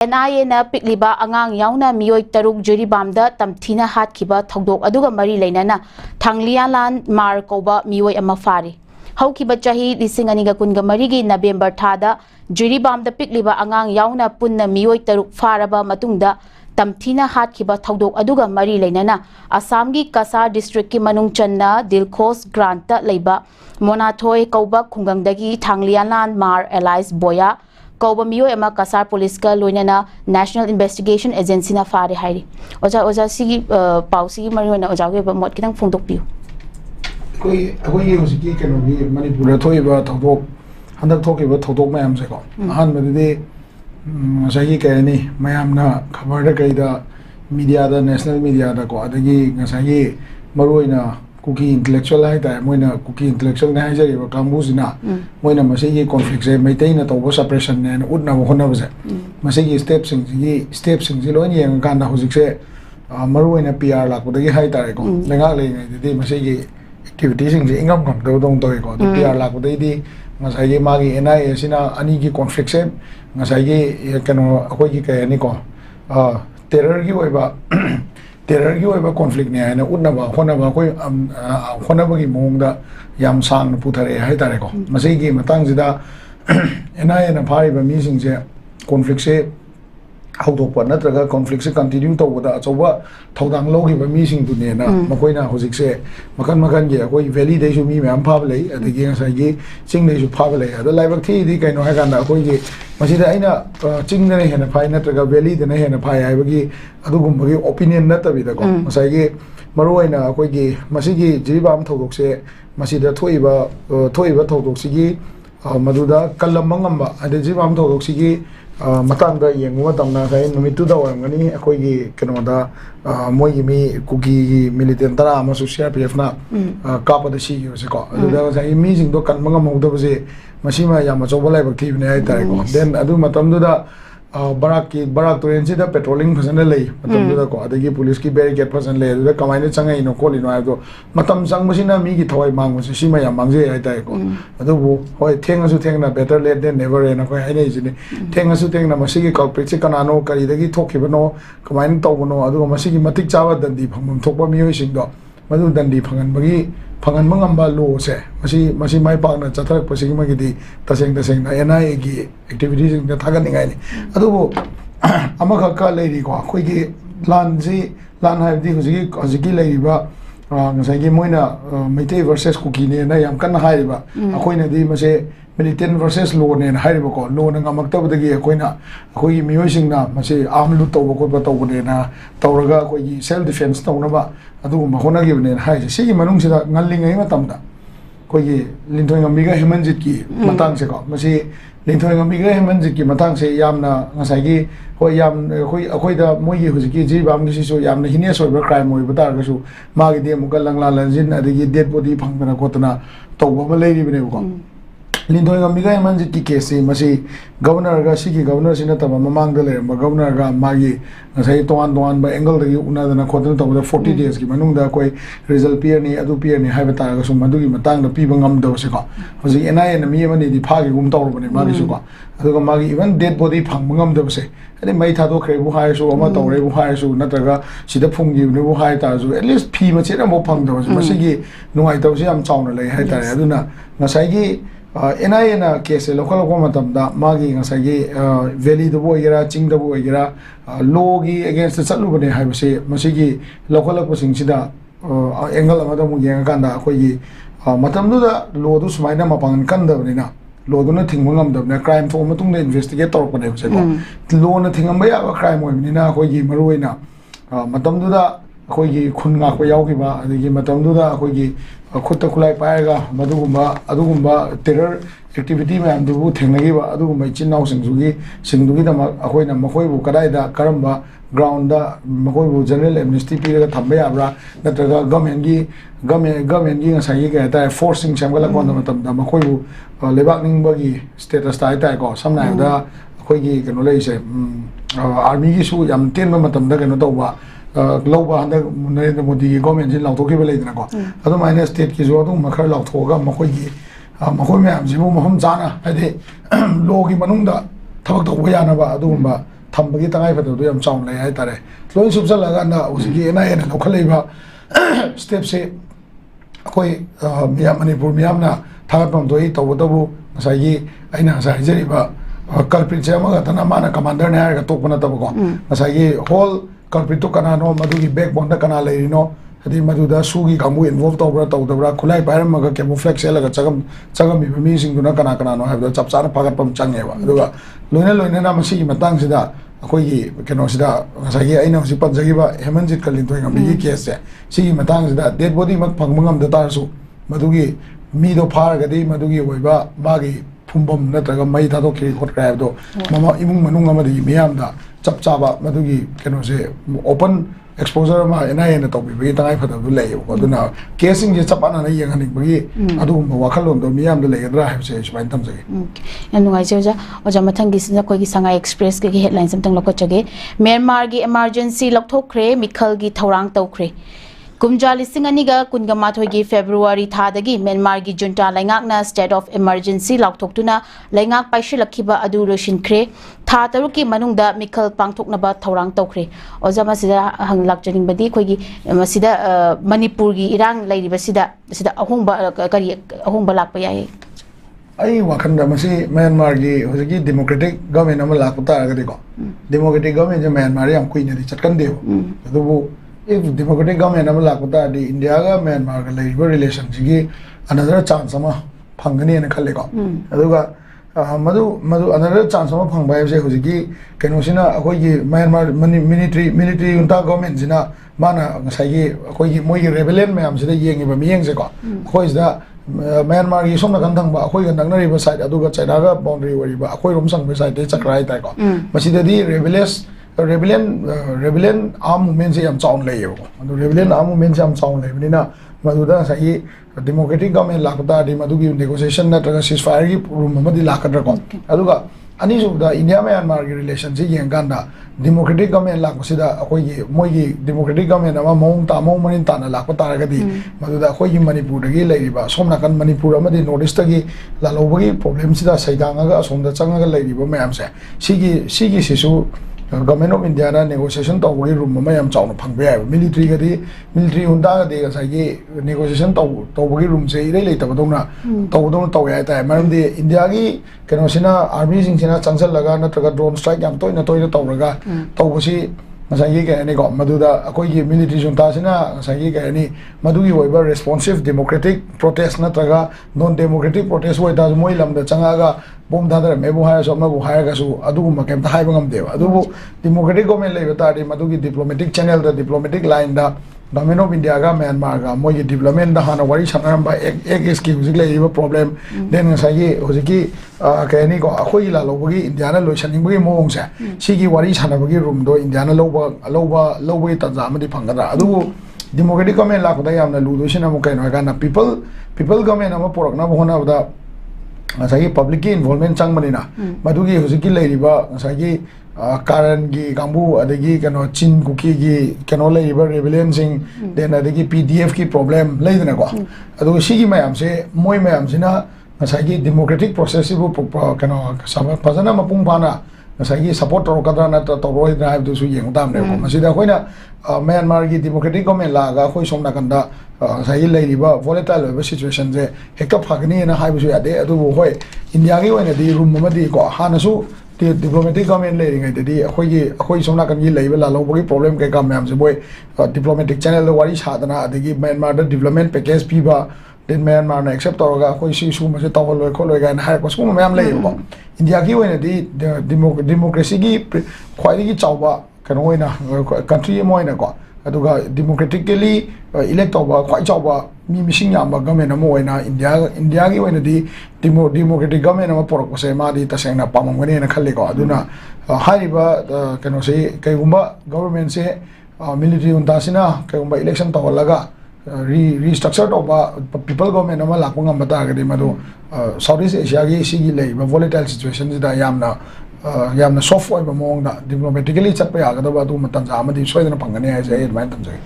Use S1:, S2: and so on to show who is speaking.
S1: NIA na pikliba angang yauna miyoi taruk jiribamda tamthina hatkiba thodok aduga mari leinana Thanglialan mar koba miyoi ama fari haukiba chahi lisinganiga kunga marigi November thada jiribamda pikliba angang yauna punna miyoi taruk faraba matungda tamthina hatkiba thodok aduga mari leinana Assamgi Kasar district ki manung channa Dilkhos grant leiba Monathoi koba khungangdagi Thanglialan mar allies boya Kauba miyoi ama Kasar police ka loinana National Investigation Agency na fari hairi. Oja sigi pausi mari na oja ke mot kitang phongdok piu.
S2: Akoi ye hosiki keno bi manipur thoi ba thodok handak thoki ba thodok mayam se ko. Han badide sagi ke ni mayam na khabar da kai da media da national media da ko adagi ngasagi maroina Cookie intellectual hai ta moina cookie intellectual na haijari ba kambu sina moina masigi conflict se maintain na to suppression ne udna bo hona base masigi steps sing ji loin yang kan na hojik se maruina PR la ko dagi hai ta ko lenga le ngai de masigi activities sing ji ingam kam do dong toy ko PR la ko dai di ngasai magi NIA sina ani gi conflict se ngasai gi kano akoi gi ka ni ko terror gi oiba terror gi oiba conflict ne na udna ba hona ba koi hona ba gi mongda yam sang puthare hai tare ko masai gi matang jida NIA na phari ba mi sing je conflict se how to put natraga conflict se continue to da choba thodang lo gi ba mi sing tu ne na makoi na hojik se makan ge koi valley dei su mi mam phab lei adagi ngasai gi ching dei su phab lei ada laibak thi di kaino ha kan da koi gi masida aina ching ne hena phai natraga valley de ne hena phai ai ba gi adugum ba gi opinion na ta bi da ko masai gi maru aina koi gi masigi jiribam thodok se masida thoiba thodok sigi maduda kalamangam ba ade jiribam thodok sigi matang da yengu tamna kai numitu da warangani akoi gi keno da moi gi mi cookie gi militant tara ama social pf na kapa da si yo se ko da sai mi jing do kan mangam ho da base masima ya ma chobalai bak thi ne ai tai ko then adu matam du da barak torensi da patrolling phasana lei matam du da ko adagi police ki barricade phasana lei adu da kamaina changai no koli no ai do matam sang masina mi gi thawai mang se sima ya mangje ai tai ko adu bu hoi thengasu thengna better late than never ena ko ai nei jini thengasu thengna masigi culprit se kanano kari dagi thokibano kamaina tawbono adu masigi matik chawa dandi phangmum thokpa mi hoi sing do madu dandi phangan bagi phangan mangamba lo se masi mai pa na chatharak pasigi ma gi di taseng na NIA gi activities in thagan ningai ni adu bo amaka ka leiri ko khoi gi lan hai di hojigi leiri ba ngasai gi moina meite versus cookie ne na yam kan hai ba akoi na di mase militant versus law ne hai ba ko law na ngamak ta badagi akoi gi miyoi sing na mase amlu to ba ko ba to ne na tawraga akoi gi self defense to na ba adu ma hona gi ne hai si gi manung sida ngallingai ma tamda koi gi linthoi ngami ga hemanjit ki matang se ko mase linthoi ngami ga hemanjit ki matang se yamna ngasai gi hoi yam akoi da moi gi hujiki jibam gi su yamna hine so ba crime moi batar ga su ma gi de mu ga langla lanjin adigi dead body phangna ko tana to ba leiri bine ko linthoi ngami ga hemanjit ki case mase governor ga sigi governor sina tama mamang da le governor ga magi ngasai toan ba angle da gi una da na khotna to 40 days ki manung da koi result peer ni adu peer ni hai bata ga su madu gi matang da pi ba ngam da se ko hoji NIA na mi mani di pha gi gum tawr bane magi su ko adu ga magi even dead body phang ngam da se ade mai tha do khre bu hai su ama tawre bu hai su natraga sida phung gi ne bu hai ta su at least phi ma chera mo phang da se gi nuai taw se am chawna lei hai ta aduna ngasai gi NIA na case local matam da magi ngasai gi valley do boy gira ching do boy gira law gi against the chalu bane hai base masigi local ko sing sida angle amada mu yang kan da khoi gi matam du da law du sumaina mapang kan da bane na law du na thingma ngam da na crime tho matung da investigate tor bane se ko law na thingam ba ya crime oi ni na khoi gi maroi na matam du da khoi gi khun nga ko yaw ki ba adigi matam du da khoi gi khutta khulai paega madugumba terror activity ma am du thengnagi ba adugumba chinnaw singdugi da akoi na makoi bu kadai da karamba ground da makoi bu general amnesty period ga thamba yabra natraga government gi ngasai ga ta forcing chamgala kon da matam da makoi bu lebak ning ba gi status ta ta ko samna da akoi gi kano lei se army gi su yam ten ma matam da kano to ba global handa Narendra Modi government jin lauto ki belai na ko adu minus state ki zo adu makhar lauto ga makoi gi makoi me am jibu moham jana ade law gi manung da thabak to ya na ba adu ba ꯊꯝꯕꯒꯤ ꯇꯉꯥꯏ ꯐꯗꯕꯗꯣ ꯌꯥꯝ ꯆꯥꯎꯅ ꯂꯩ ꯍꯥꯏꯇꯥꯔꯦ ꯂꯣꯏ ꯁꯨꯞꯆꯜꯂꯀꯥꯟꯗ ꯍꯧꯖꯤꯛꯀꯤ and ꯂꯧꯈꯠꯂꯛꯏꯕ ꯁ꯭ꯇꯦꯞꯁꯦ ꯑꯩꯈꯣꯏ ꯃꯅꯤꯄꯨꯔ ꯃꯤꯌꯥꯝꯅ ꯊꯥꯒꯠꯐꯝ ꯊꯣꯛꯏ ꯇꯧꯕꯇꯕꯨ ꯉꯁꯥꯏꯒꯤ ꯑꯩꯅ ꯉꯁꯥꯏ ꯍꯥꯏꯖꯔꯤꯕ ꯀꯜꯄ꯭ꯔꯤꯠꯁꯦ ꯑꯃꯈꯛꯇꯅ ꯃꯥꯅ ꯀꯃꯥꯟꯗꯔꯅꯦ ꯍꯥꯏꯔꯒ ꯇꯣꯛꯄ ꯅꯠꯇꯕꯀꯣ ꯉꯁꯥꯏꯒꯤ ꯍꯣꯜ ꯀꯜꯄ꯭ꯔꯤꯠꯇꯨ ꯀꯅꯥꯅꯣ ꯃꯗꯨꯒꯤ ꯕꯦꯛꯕꯣꯟꯗ ꯀꯅꯥ ꯂꯩꯔꯤꯅꯣ ꯍꯥꯏꯗꯤ ꯃꯗꯨꯗ ꯁꯨꯒꯤ ꯀꯥꯡꯕꯨ ꯏꯟꯚꯣꯜቭ ꯇꯧꯕ꯭ꯔꯥ ꯇꯧꯗꯕ꯭ꯔꯥ ꯈꯨꯠꯂꯥꯏ ꯄꯥꯏꯔꯝꯃꯒ ꯀꯦꯃꯣꯐ꯭ꯂꯦꯛ ꯁꯦꯠꯂꯒ ꯆꯪꯉꯝꯃꯤꯕ ꯃꯤꯁꯤꯡꯗꯨꯅ ꯀꯅꯥꯅꯣ ꯍꯥꯏꯕꯗꯣ ꯆꯞ ꯆꯥꯅ ꯐꯥꯒꯠꯄ ꯑꯃ ꯆꯪꯉꯦꯕ ꯑꯗꯨꯒ ꯂꯣꯏꯅꯅ ꯃꯁꯤꯒꯤ ꯃꯇꯥꯡꯁꯤꯗ ꯑꯩꯈꯣꯏꯒꯤ ꯀꯩꯅꯣꯁꯤꯗ ꯉꯁꯥꯏꯒꯤ ꯑꯩꯅ ꯍꯧꯖꯤꯛ ꯄꯟꯖꯈꯤꯕ ꯍꯦꯃꯟꯖꯤꯠ ꯀꯂꯤꯟꯊꯣꯏꯉꯝꯕꯤꯒꯤ ꯀꯦꯁꯁꯦ ꯁꯤꯒꯤ ꯃꯇꯥꯡꯁꯤꯗ ꯗꯦꯗ ꯕꯣꯗꯤꯃꯛ ꯐꯪꯕ ꯉꯝꯗ ꯇꯥꯔꯁꯨ ꯃꯗꯨꯒꯤ ꯃꯤꯗꯣ ꯐꯥꯔꯒꯗꯤ ꯃꯗꯨꯒꯤ ꯑꯣꯏꯕ ꯃꯥꯒꯤ ꯐꯨꯝꯐꯝ ꯅꯠꯇ꯭ꯔꯒ ꯃꯩ ꯊꯥꯗꯣꯛꯈ꯭ꯔꯦ ꯈꯣꯠꯈ꯭ꯔꯦ ꯍꯥꯏꯕꯗꯣ ꯏꯃꯨꯡ ꯃꯅꯨꯡ ꯑꯃꯗꯤ ꯃꯤꯌꯥꯝꯗ ꯆꯞ ꯆꯥꯕ ꯃꯗꯨꯒꯤ ꯀꯩꯅꯣꯁꯦ open exposure ma NIA na tawbi tangai phada du lei ko duna casing je chapana na yang hanik bagi adu ma wakhalom do miyam de legadra ha se sbai tam jage
S1: yan nungai jeja oja mathang gi sina koi gi sangai express gi headlines samtang lokot jage Myanmar gi emergency lokthokre mikhal gi thorang tawkhre Kumja listing aniga kungamathoy gi February thadagi Myanmar gi junta laingakna state of emergency lauktoktuna laingak paishilakhiba adu roshinkre tha taruki manungda mikhal pangthoknaba thorang tawkhre ojama sida hanglakjaning badi khoigi masida Manipur gi irang lairiba sida ahongba kari ahongba lakpa yai
S2: ai wakhanda masi Myanmar gi hojigi democratic government ama lakta agadi ko democratic government je Myanmar yam kuina di chatkan deu adubu if democratic government ama lakta di India ga Myanmar ga labor relations gi another chance ama phangani na khalle ko aduga madu another chance ama phangba yase hojigi kenosina akoi gi Myanmar military unta government jina mana ngasai gi akoi gi moi gi rebellion mayam sida yengi ba miyeng se ko akoi sida Myanmar gi somna kan thang ba akoi ga nagna riba side aduga China ga boundary wari ba akoi rom sang ba side te chakrai tai ko masida di rebellion arm movement se yam chaun lei yo adu rebellion arm movement se yam chaun lei bnina maduda sai democratic government lakta di madugi negotiation na traga ceasefire gi room amadi lakadra ko aduga ani subda India Myanmar gi relation se yenganda democratic government lakosida akoi gi moi gi democratic government ama mong manin ta na lakpa taragadi maduda akoi gi Manipur dagi leiriba somna kan Manipur amadi northeast gi lalobagi problem sida saidanga ga asomda changa ga leiriba mayam se sigi sisu Government of India na negotiation tawari room ma yam chawna phangbe ai military hunda de ga sai negotiation tawari room se irei lei tabadona taw ya ta maram de India gi keno sina army sing sina changsal laga na traga drone strike yam toina tawraga tawbasi masai ge ani ko maduda akoi gi military junta sina masai ge ani madugi oiba responsive democratic protest na traga non democratic protest wai da moi lamda changa ga bom dadar mebu haya so mabu haya ga su adugu ma kem ta haiba ngam deba adubu democratic government lei bata di madugi diplomatic channel da diplomatic line da Government of India ga Myanmar ga moi development da hana wari sanaram ba ek ski hujik lei ba problem then sai hujiki kani ko akhoi la lobagi India na loisaning bagi mong sa sigi wari sanabagi room do India na loba tanza amadi phangada adubu democratic government la ko da yamna ludo sina mo kaino ga na people government ama porakna bhona da ngasai public involvement changmanina madugi hujiki leiriba ngasai Karan gi kambu adagi kano chin kuki gi kano leiriba rebellion sing then adagi PDF ki problem leidna ko adu sigi mayam se moi mayam sina ngasai democratic process bu kano fazana mapung phana ngasai support ro kadra na to roi drive du su yeng dam ne ko masida khoina Myanmar gi democratic government la ga khoi somna kanda ngasai leiriba volatile ba situation je hekta phagni na haibu su ade adu hoi India gi oina di room ma di ko hanasu diplomatic government leading it di akoi somna kan gi leiba la lobogi problem ke kam yam se boy diplomatic channel the wari sadana adigi Myanmar the development package piba then Myanmar na accept toroga akoi si su ma se tawloi kholoi ga na ha ko sum mayam lei ko India gi oina di democracy gi khwai gi chawba kano oina country mo oina ko aduga democratically elect over khwai chawba mi missing yamba government amo oina India gi oina di democratic government ama porok se ma di tasengna pamangani na khalle ko aduna hariba kano se kaigumba government se military unta sina kaigumba election tawalaga restructure over people government ama lakpanga mata ga di madu Southeast Asia gi sigi lei ba volatile situation da yamna soft oiba mong da diplomatically chatpa ya ga da ba du matan ja amadi soidana phangani ai se advance tam jai